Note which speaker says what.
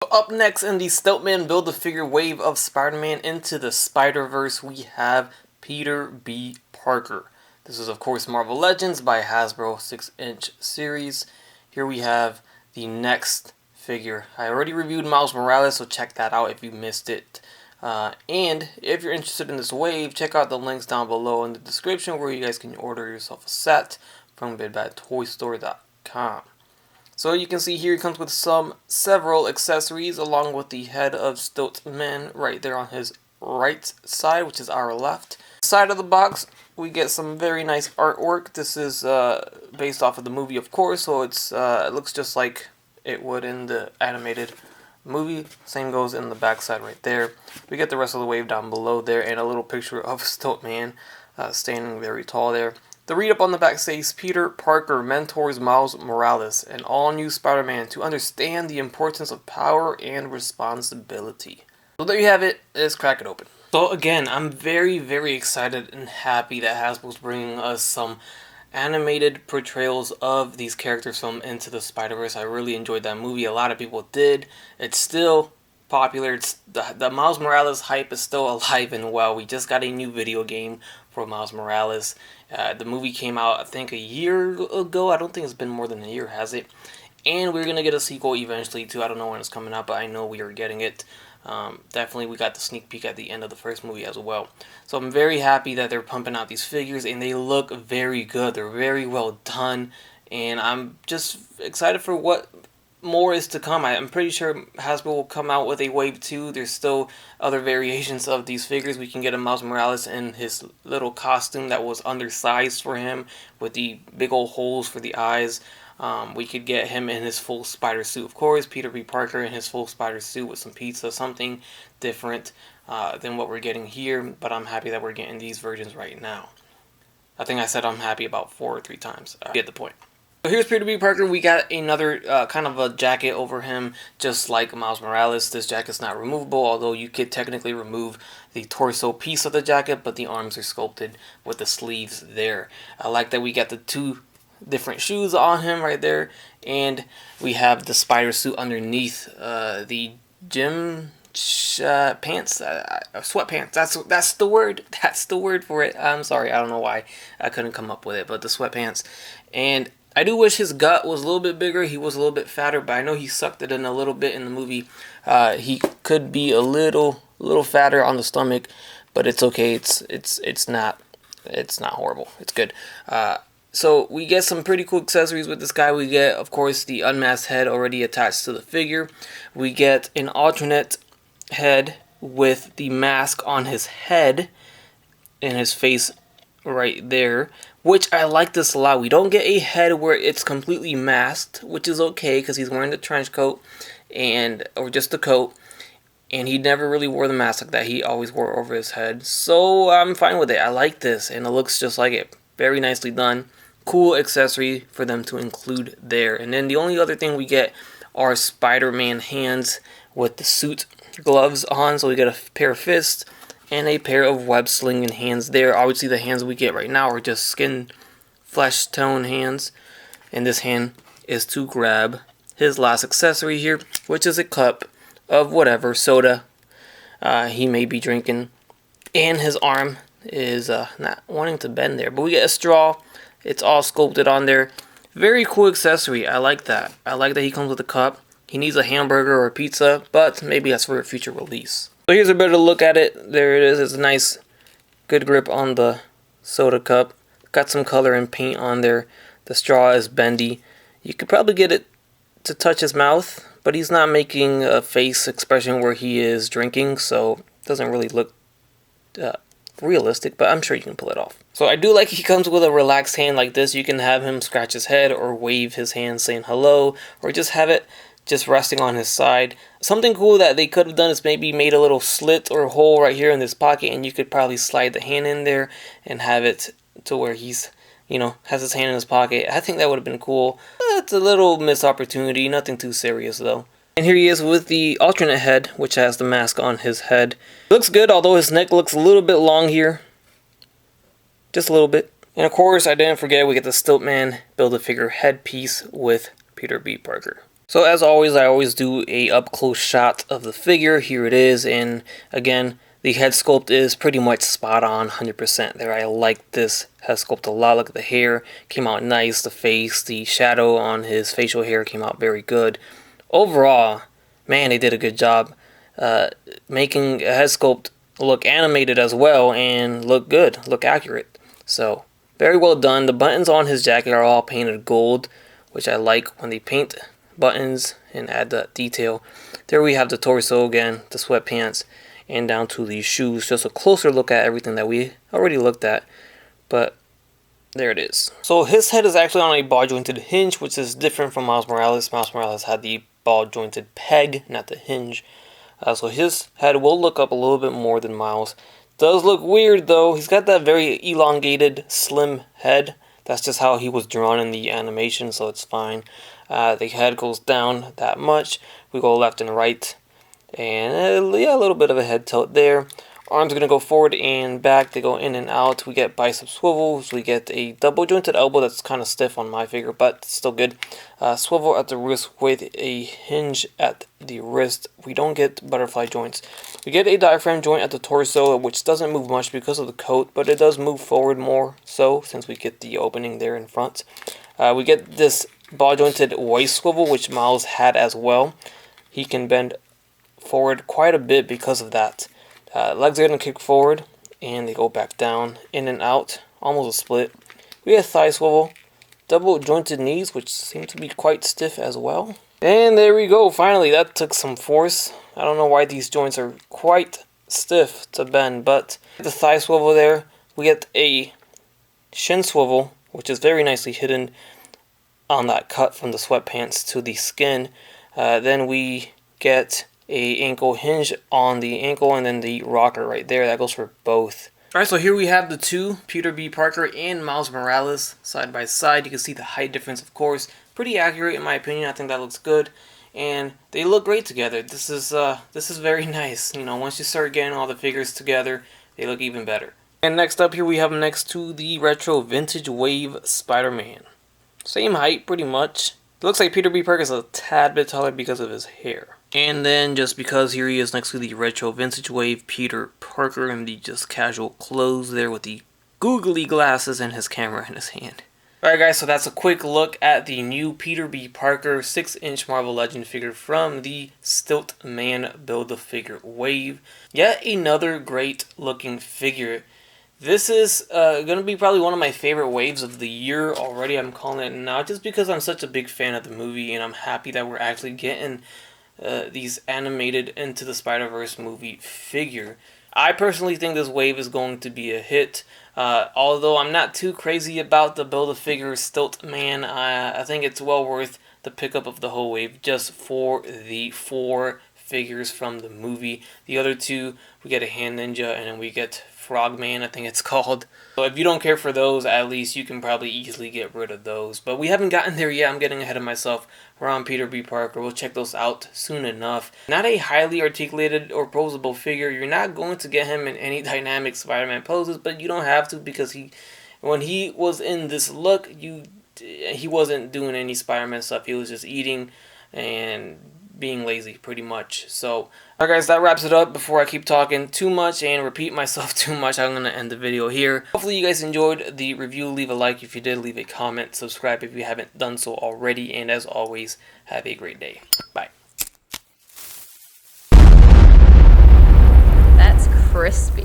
Speaker 1: So up next in the Stiltman Build-A-Figure wave of Spider-Man Into the Spider-Verse, we have Peter B. Parker. This is of course Marvel Legends by Hasbro 6-inch series. Here we have the next figure. I already reviewed Miles Morales, so check that out if you missed it. And if you're interested in this wave, check out the links down below in the description where you guys can order yourself a set from BigBadToyStore.com. So you can see here he comes with several accessories along with the head of Stiltman right there on his right side, which is our left. Side of the box, we get some very nice artwork. This is based off of the movie, of course, so it looks just like it would in the animated movie. Same goes in the back side right there. We get the rest of the wave down below there and a little picture of Stiltman standing very tall there. The read-up on the back says, Peter Parker mentors Miles Morales, an all-new Spider-Man, to understand the importance of power and responsibility. So there you have it. Let's crack it open. So again, I'm very, very excited and happy that Hasbro's bringing us some animated portrayals of these characters from Into the Spider-Verse. I really enjoyed that movie. A lot of people did. It's still popular. It's the Miles Morales hype is still alive and well. We just got a new video game for Miles Morales. The movie came out, I think, a year ago. I don't think it's been more than a year, has it? And we're going to get a sequel eventually, too. I don't know when it's coming out, but I know we are getting it. Definitely, we got the sneak peek at the end of the first movie as well. So I'm very happy that they're pumping out these figures, and they look very good. They're very well done, and I'm just excited for what more is to come. I'm pretty sure Hasbro will come out with a wave 2. There's still other variations of these figures. We can get a Miles Morales in his little costume that was undersized for him with the big old holes for the eyes. We could get him in his full spider suit, of course. Peter B. Parker in his full spider suit with some pizza, something different than what we're getting here. But I'm happy that we're getting these versions right now. I think I said I'm happy about 4 or 3 times. Get the point. So here's Peter B. Parker. We got another kind of a jacket over him, just like Miles Morales. This jacket's not removable, although you could technically remove the torso piece of the jacket, but the arms are sculpted with the sleeves there. I like that we got the 2 different shoes on him right there, and we have the spider suit underneath the gym pants, sweatpants. That's the word. That's the word for it. I'm sorry, I don't know why I couldn't come up with it, but the sweatpants. And I do wish his gut was a little bit bigger. He was a little bit fatter, but I know he sucked it in a little bit in the movie. He could be a little fatter on the stomach, but it's okay. It's not horrible. It's good. So we get some pretty cool accessories with this guy. We get, of course, the unmasked head already attached to the figure. We get an alternate head with the mask on his head and his face right there, which I like this a lot. We don't get a head where it's completely masked, which is okay because he's wearing the trench coat or just the coat, and he never really wore the mask like that. He always wore it over his head, so I'm fine with it. I like this, and it looks just like it. Very nicely done. Cool accessory for them to include there. And then the only other thing we get are Spider-Man hands with the suit gloves on. So we get a pair of fists and a pair of web-slinging hands there. Obviously the hands we get right now are just skin, flesh tone hands. And this hand is to grab his last accessory here, which is a cup of whatever soda he may be drinking. And his arm is not wanting to bend there. But we get a straw. It's all sculpted on there. Very cool accessory. I like that. I like that he comes with a cup. He needs a hamburger or a pizza, but maybe that's for a future release. So here's a better look at it. There it is. It's a nice, good grip on the soda cup. Got some color and paint on there. The straw is bendy. You could probably get it to touch his mouth, but he's not making a face expression where he is drinking, so it doesn't really look realistic, but I'm sure you can pull it off. So I do like he comes with a relaxed hand like this. You can have him scratch his head or wave his hand saying hello, or just have it just resting on his side. Something cool that they could have done is maybe made a little slit or hole right here in this pocket, and you could probably slide the hand in there and have it to where he's, has his hand in his pocket. I think that would have been cool. It's a little missed opportunity, nothing too serious though. And here he is with the alternate head, which has the mask on his head. Looks good, although his neck looks a little bit long here. Just a little bit. And of course, I didn't forget, we get the Stiltman Build-A-Figure headpiece with Peter B. Parker. So as always, I always do a up close shot of the figure. Here it is, and again, the head sculpt is pretty much spot on, 100% there. I like this head sculpt a lot. Look at the hair, came out nice. The face, the shadow on his facial hair came out very good. Overall, man, they did a good job making a head sculpt look animated as well and look good, look accurate. So very well done. The buttons on his jacket are all painted gold, which I like when they paint buttons and add that detail. There we have the torso again, the sweatpants, and down to these shoes. Just a closer look at everything that we already looked at, but there it is. So his head is actually on a ball jointed hinge, which is different from Miles Morales. Miles Morales had the ball jointed peg, not the hinge. So his head will look up a little bit more than Miles. Does look weird though. He's got that very elongated, slim head. That's just how he was drawn in the animation, so it's fine. The head goes down that much. We go left and right. And yeah, a little bit of a head tilt there. Arms are going to go forward and back. They go in and out. We get bicep swivels. We get a double jointed elbow that's kind of stiff on my figure, but still good. Swivel at the wrist with a hinge at the wrist. We don't get butterfly joints. We get a diaphragm joint at the torso, which doesn't move much because of the coat, but it does move forward more so since we get the opening there in front. We get this ball jointed waist swivel, which Miles had as well. He can bend forward quite a bit because of that. Legs are going to kick forward and they go back down, in and out, almost a split. We have thigh swivel, double jointed knees, which seem to be quite stiff as well. And there we go, finally. That took some force. I don't know why these joints are quite stiff to bend, but the thigh swivel there. We get a shin swivel, which is very nicely hidden on that cut from the sweatpants to the skin. Then we get a ankle hinge on the ankle, and then the rocker right there. That goes for both. Alright, so here we have the two, Peter B. Parker and Miles Morales, side by side. You can see the height difference, of course. Pretty accurate in my opinion. I think that looks good. And they look great together. This is very nice. You know, once you start getting all the figures together, they look even better. And next up here we have next to the retro vintage wave Spider-Man. Same height, pretty much. It looks like Peter B. Parker is a tad bit taller because of his hair. And then just because here he is next to the retro vintage wave Peter Parker in the just casual clothes there with the googly glasses and his camera in his hand. Alright guys, so that's a quick look at the new Peter B. Parker 6-inch Marvel Legend figure from the Stilt Man Build-A-Figure wave. Yet another great looking figure. This is going to be probably one of my favorite waves of the year already. I'm calling it now just because I'm such a big fan of the movie and I'm happy that we're actually getting these animated Into the Spider-Verse movie figure. I personally think this wave is going to be a hit. Although I'm not too crazy about the Build-A-Figure Stilt Man, I think it's well worth the pickup of the whole wave just for the 4 figures from the movie. The other 2, we get a Hand Ninja and then we get Frogman, I think it's called. So if you don't care for those, at least you can probably easily get rid of those. But we haven't gotten there yet. I'm getting ahead of myself. We're on Peter B. Parker. We'll check those out soon enough. Not a highly articulated or posable figure. You're not going to get him in any dynamic Spider-Man poses, but you don't have to because when he was in this look, he wasn't doing any Spider-Man stuff. He was just eating and being lazy pretty much. So alright guys, that wraps it up. Before I keep talking too much and repeat myself too much, I'm going to end the video here. Hopefully you guys enjoyed the review. Leave a like if you did, leave a comment, subscribe if you haven't done so already, and as always, have a great day. Bye.
Speaker 2: That's crispy.